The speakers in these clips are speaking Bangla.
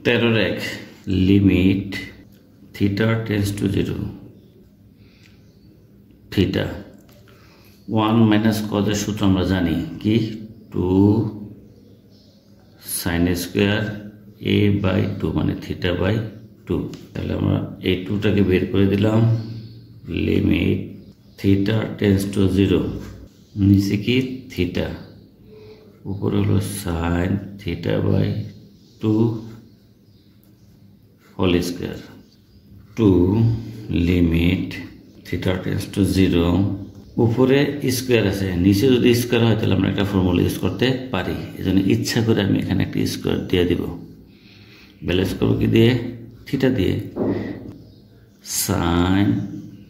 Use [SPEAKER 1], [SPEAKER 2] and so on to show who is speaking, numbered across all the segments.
[SPEAKER 1] 13 এক limit theta tends to 0 theta 1 minus কজের সূত্র আমরা জানি কি 2 সাইন স্কোয়ার a বাই 2 মানে থিটা বাই 2। তাহলে আমরা এই 2টাকে বের করে দিলাম। লিমিট থিটা টেন্ডস টু 0 নিচে কি থিটা উপরে হলো sine theta by 2 whole square 2 limit theta tends to 0 উপরে স্কোয়ার আছে নিচে যদি স্কোয়ার হয় তাহলে আমরা একটা ফর্মুলা ইউজ করতে পারি, এজন্য ইচ্ছা করে আমি এখানে একটা স্কোয়ার দিয়ে দিব। ব্যালেন্স করবো কি দিয়ে? থিটা দিয়ে। Sine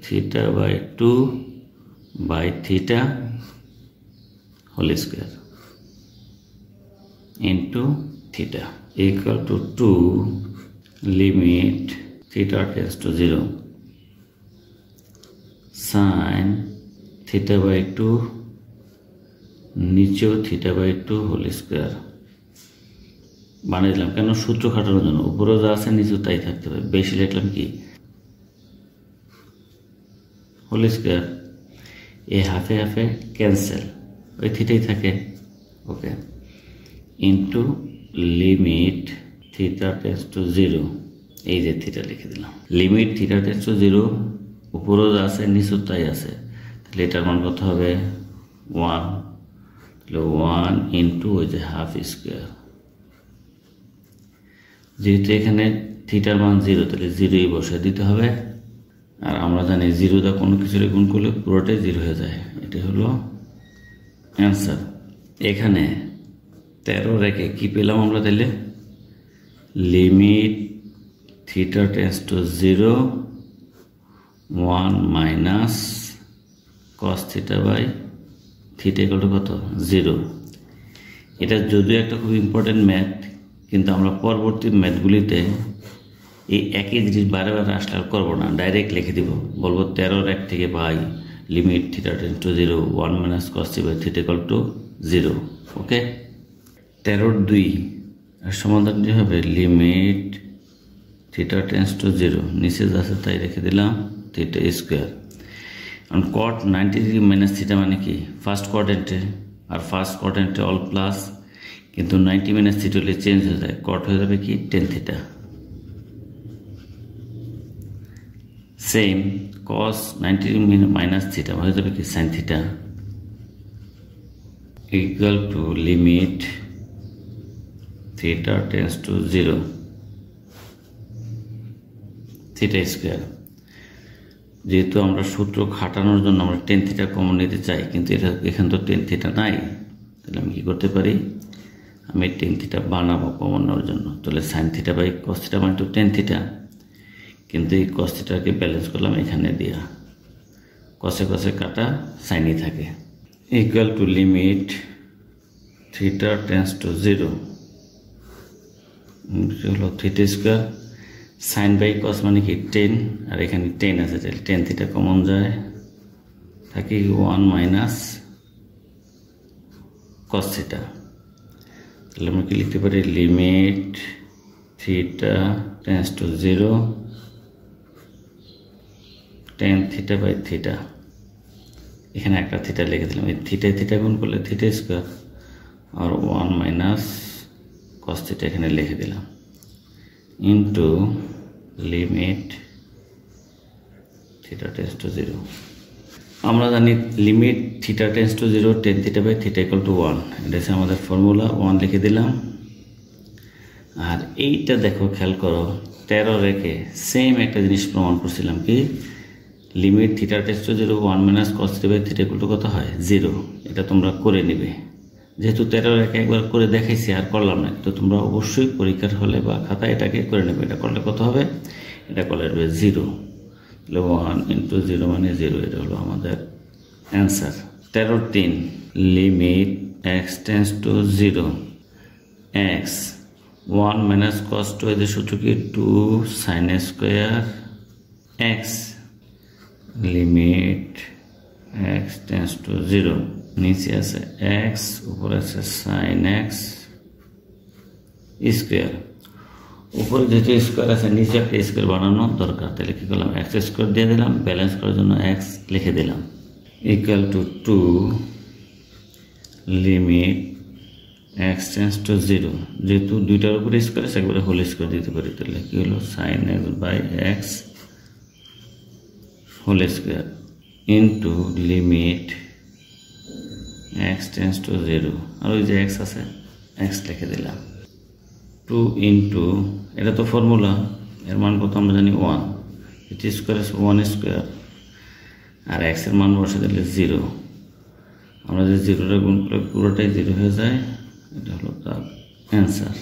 [SPEAKER 1] theta by 2 by theta whole square into theta equal to 2 limit theta tends to 0 sine theta by 2 নিচেও থিটা বাই 2 হোল স্কোয়ার বানিয়ে দিলাম। কেন? সূত্র খাটানোর জন্য। উপরেও যা আছে নিচেও তাই থাকতে হবে। বেশি লিখলাম কি হোল স্কোয়ার, এই হাফে হাফে ক্যান্সেল, ওই থিটাই থাকে। Okay, into limit theta tends to 0, এই যে থিটা লিখে দিলাম। লিমিট থিটা টেন্ডস টু 0 উপরেও যা আছে নিচেও তাই আছে, তাহলে এটার মান কত হবে? 1। তাহলে 1 ইন্টু ওই যে হাফ স্কোয়ার। যেহেতু এখানে থিটার মান 0 তাহলে 0ই বসে দিতে হবে। আর আমরা জানি 0 দা কোনো কিছুর গুণ করলে পুরোটাই 0 হয়ে যায়। এটি হলো অ্যান্সার। এখানে 13 রেখে কি পেলাম আমরা? তাহলে limit theta tends to 0 1 minus cos theta by theta equal to কত? 0। এটা যদিও একটা খুব ইম্পর্টেন্ট ম্যাথ, কিন্তু আমরা পরবর্তী ম্যাথগুলিতে এই একই জিনিস বারে বারে আসলে আর করবো না, ডাইরেক্ট লিখে দিব। বলবো 13 এক থেকে by limit theta tends to 0 1 minus cos theta by theta equal to 0। Okay, 13 2 আর সমাধানটি হবে লিমিট থিটা টেন্ডস টু 0 নিচে যাচ্ছে তাই রেখে দিলাম থিটা স্কোয়ার। কারণ কট 90 ডিগ্রি মাইনাস থিটা মানে কি ফার্স্ট কোয়াড্রেন্টে, আর ফার্স্ট কোয়াড্রেন্টে অল প্লাস, কিন্তু 90 মাইনাস থিটা হলে চেঞ্জ হয়ে যায়, কট হয়ে যাবে কি টেন থিটা। সেম কস 90 মাইনাস থিটা হয়ে যাবে কি sine theta equal to limit theta tends to 0 theta square. যেহেতু আমরা সূত্র খাটানোর জন্য আমরা টেন থিটা কমন নিতে চাই, কিন্তু এটা এখানে তো টেন থিটা নাই, তাহলে আমি কি করতে পারি? আমি টেন থিটা বানাবো কমন নেওয়ার জন্য। তাহলে sine theta by cos theta মানে তো টেন থিটা, কিন্তু এই কস থিটাকে ব্যালেন্স করলাম এখানে দিয়া, কসে কসে কাটা সাইনই থাকে। Equal to limit theta tends to 0 হলো theta square sine by cos মানে কি 10, আর এখানে 10 আছে, তাহলে টেন থিটা কমন যায়, থাকে 1 মাইনাস কস থিটা। তাহলে আমরা কি লিখতে পারি? Limit theta tends to 0 tan theta by theta, এখানে একটা থিটা লিখে দিলাম। এই থিটা থিটা গুণ করলে থিটা স্কোয়ার, আর 1 মাইনাস কস থিটা এখানে লিখে দিলাম into limit theta tends to 0। আমরা জানি limit theta tends to 0 tan theta by theta equal to 1, এটা হচ্ছে আমাদের ফর্মুলা। 1 লিখে দিলাম। আর এইটা দেখো, খেয়াল করো, 13 রেখে সেম একটা জিনিস প্রমাণ করছিলাম কি limit theta tends to 0 1 minus cos theta by theta equal to কত হয়? 0। এটা তোমরা করে নিবে। যেহেতু 13 রেখে একবার করে দেখাইছি আর করলাম না, তো তোমরা অবশ্যই পরীক্ষার হলে বা খাতা এটাকে করে নেবে। এটা করলে কত হবে? এটা করলে হবে 0। তাহলে 1 ইন্টু 0 মানে 0, এটা হলো আমাদের answer. 13 3 limit x tends to 0 x 1 minus কস 2 এদের সূত্র কি 2 sine square x limit x tends to 0 নিচে আছে এক্স উপরে আছে সাইন এক্স স্কোয়ার উপরে যেহেতু স্কোয়ার আছে নিচে একটা স্কোয়ার বানানো দরকার, তাহলে কী করলাম এক্স স্কোয়ার দিয়ে দিলাম, ব্যালেন্স করার জন্য এক্স লিখে দিলাম equal to 2 limit x tends to 0। যেহেতু দুইটার উপরে স্কোয়ার আছে একবারে হোল স্কোয়ার দিতে পারি, তাহলে কী হলো sine x by x whole square into limit x tends to 0, আর ওই যে এক্স আছে এক্স লিখে দিলাম 2 ইন্টু, এটা তো ফর্মুলা, এর মান কত আমরা জানি 1, এটি স্কোয়ার 1 স্কোয়ার, আর এক্সের মান বসে দিলে 0, আমরা যে 0টা গুণ করে পুরোটাই 0 হয়ে যায়, এটা হলো তার অ্যান্সার।